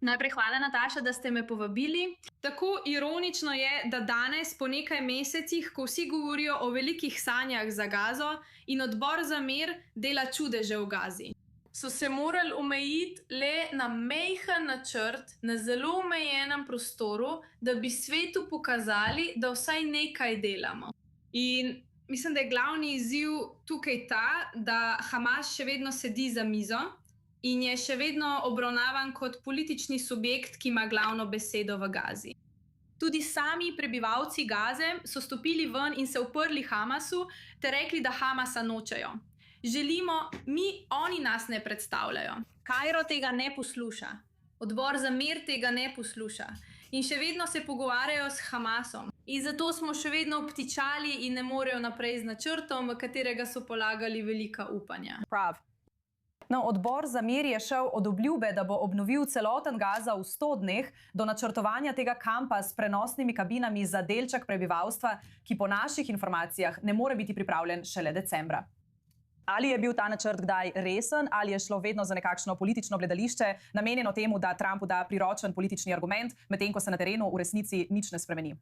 Najprej hvala, Nataša, da ste me povabili. Tako ironično je, da danes, po nekaj mesecih, ko vsi govorijo o velikih sanjah za Gazo in odbor za mir dela čudeže v Gazi, so se morali omejiti le na majhen načrt, na zelo omejenem prostoru, da bi svetu pokazali, da vsaj nekaj delamo. In mislim, da je glavni izziv tukaj ta, da Hamas še vedno sedi za mizo in je še vedno obravnavan kot politični subjekt, ki ima glavno besedo v Gazi. Tudi sami prebivalci Gaze so stopili ven in se uprli Hamasu ter rekli, da Hamasa nočejo. Želimo, oni nas ne predstavljajo. Kairo tega ne posluša. Odbor za mir tega ne posluša. In še vedno se pogovarjajo s Hamasom. In zato smo še vedno obtičali in ne morejo naprej z načrtom, v katerega so polagali velika upanja. Prav. No, odbor za mir je šel od obljube, da bo obnovil celoten Gaza v 100 dneh, do načrtovanja tega kampa s prenosnimi kabinami za delček prebivalstva, ki po naših informacijah ne more biti pripravljen šele decembra. Ali je bil ta načrt kdaj resen, ali je šlo vedno za nekakšno politično gledališče, namenjeno temu, da Trumpu da priročen politični argument, medtem ko se na terenu v resnici nič ne spremeni?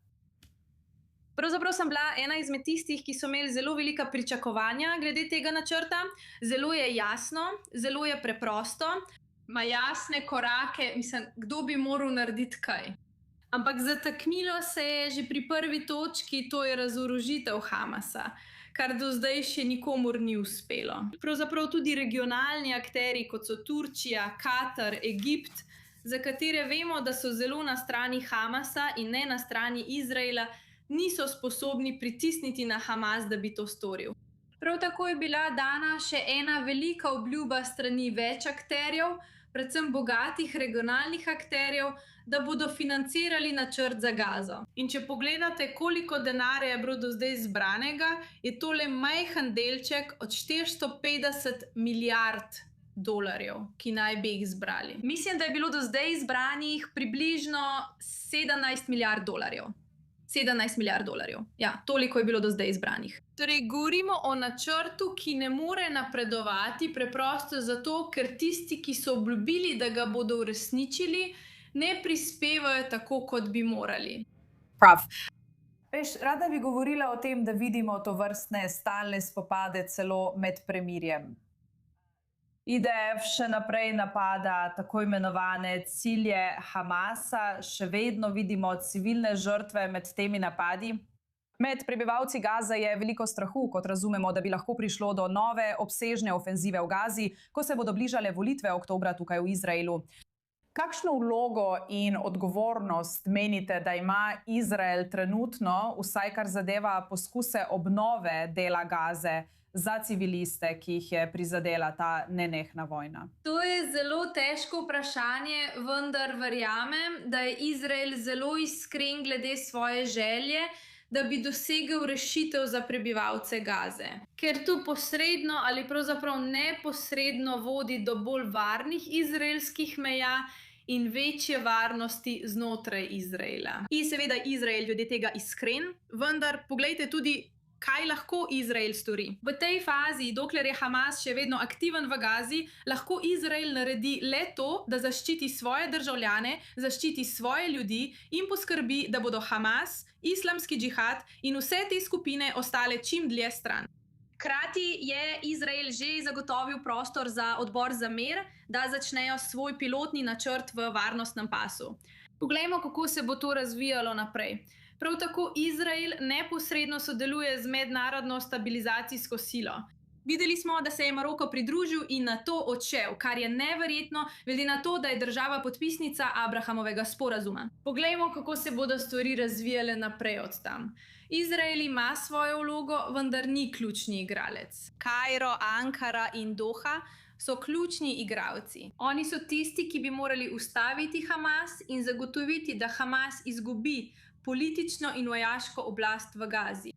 Pravzaprav sem bila ena izmed tistih, ki so imeli zelo velika pričakovanja glede tega načrta. Zelo je jasno, zelo je preprosto, ima jasne korake, mislim, kdo bi moral narediti kaj. Ampak zataknilo se je že pri prvi točki, to je razorožitev Hamasa, kar do zdaj še nikomur ni uspelo. Pravzaprav tudi regionalni akteri, kot so Turčija, Katar, Egipt, za katere vemo, da so zelo na strani Hamasa in ne na strani Izraela, niso sposobni pritisniti na Hamas, da bi to storil. Prav tako je bila dana še ena velika obljuba strani več akterjev, predvsem bogatih regionalnih akterjev, da bodo financirali načrt za Gazo. In če pogledate, koliko denarja je bilo do zdaj zbranega, je to le majhen delček od 450 milijard dolarjev, ki naj bi jih zbrali. Mislim, da je bilo do zdaj zbranih približno 17 milijard dolarjev. 17 milijard dolarjev. Ja, toliko je bilo do zdaj izbranih. Torej, govorimo o načrtu, ki ne more napredovati preprosto zato, ker tisti, ki so obljubili, da ga bodo uresničili, ne prispevajo tako, kot bi morali. Prav. Veš, rada bi govorila o tem, da vidimo tovrstne stalne spopade celo med premirjem. IDF še naprej napada tako imenovane cilje Hamasa, še vedno vidimo civilne žrtve med temi napadi. Med prebivalci Gaze je veliko strahu, kot razumemo, da bi lahko prišlo do nove obsežne ofenzive v Gazi, ko se bodo bližale volitve oktobra tukaj v Izraelu. Kakšno vlogo in odgovornost menite, da ima Izrael trenutno, vsaj kar zadeva poskuse obnove dela Gaze, za civiliste, ki jih je prizadela ta nenehna vojna? To je zelo težko vprašanje, vendar verjamem, da je Izrael zelo iskren glede svoje želje, da bi dosegel rešitev za prebivalce Gaze. Ker to posredno ali pravzaprav neposredno vodi do bolj varnih izraelskih meja in večje varnosti znotraj Izraela. In seveda Izrael glede tega iskren, vendar poglejte tudi, kaj lahko Izrael stori. V tej fazi, dokler je Hamas še vedno aktiven v Gazi, lahko Izrael naredi le to, da zaščiti svoje državljane, zaščiti svoje ljudi in poskrbi, da bodo Hamas, islamski džihad in vse te skupine ostale čim dlje stran. Hkrati je Izrael že zagotovil prostor za odbor za mir, da začnejo svoj pilotni načrt v varnostnem pasu. Poglejmo, kako se bo to razvijalo naprej. Prav tako Izrael neposredno sodeluje z mednarodno stabilizacijsko silo. Videli smo, da se je Maroko pridružil in na to odšel, kar je neverjetno, glede na to, da je država podpisnica Abrahamovega sporazuma. Poglejmo, kako se bodo stvari razvijale naprej od tam. Izrael ima svojo vlogo, vendar ni ključni igralec. Kairo, Ankara in Doha so ključni igralci. Oni so tisti, ki bi morali ustaviti Hamas in zagotoviti, da Hamas izgubi politično in vojaško oblast v Gazi.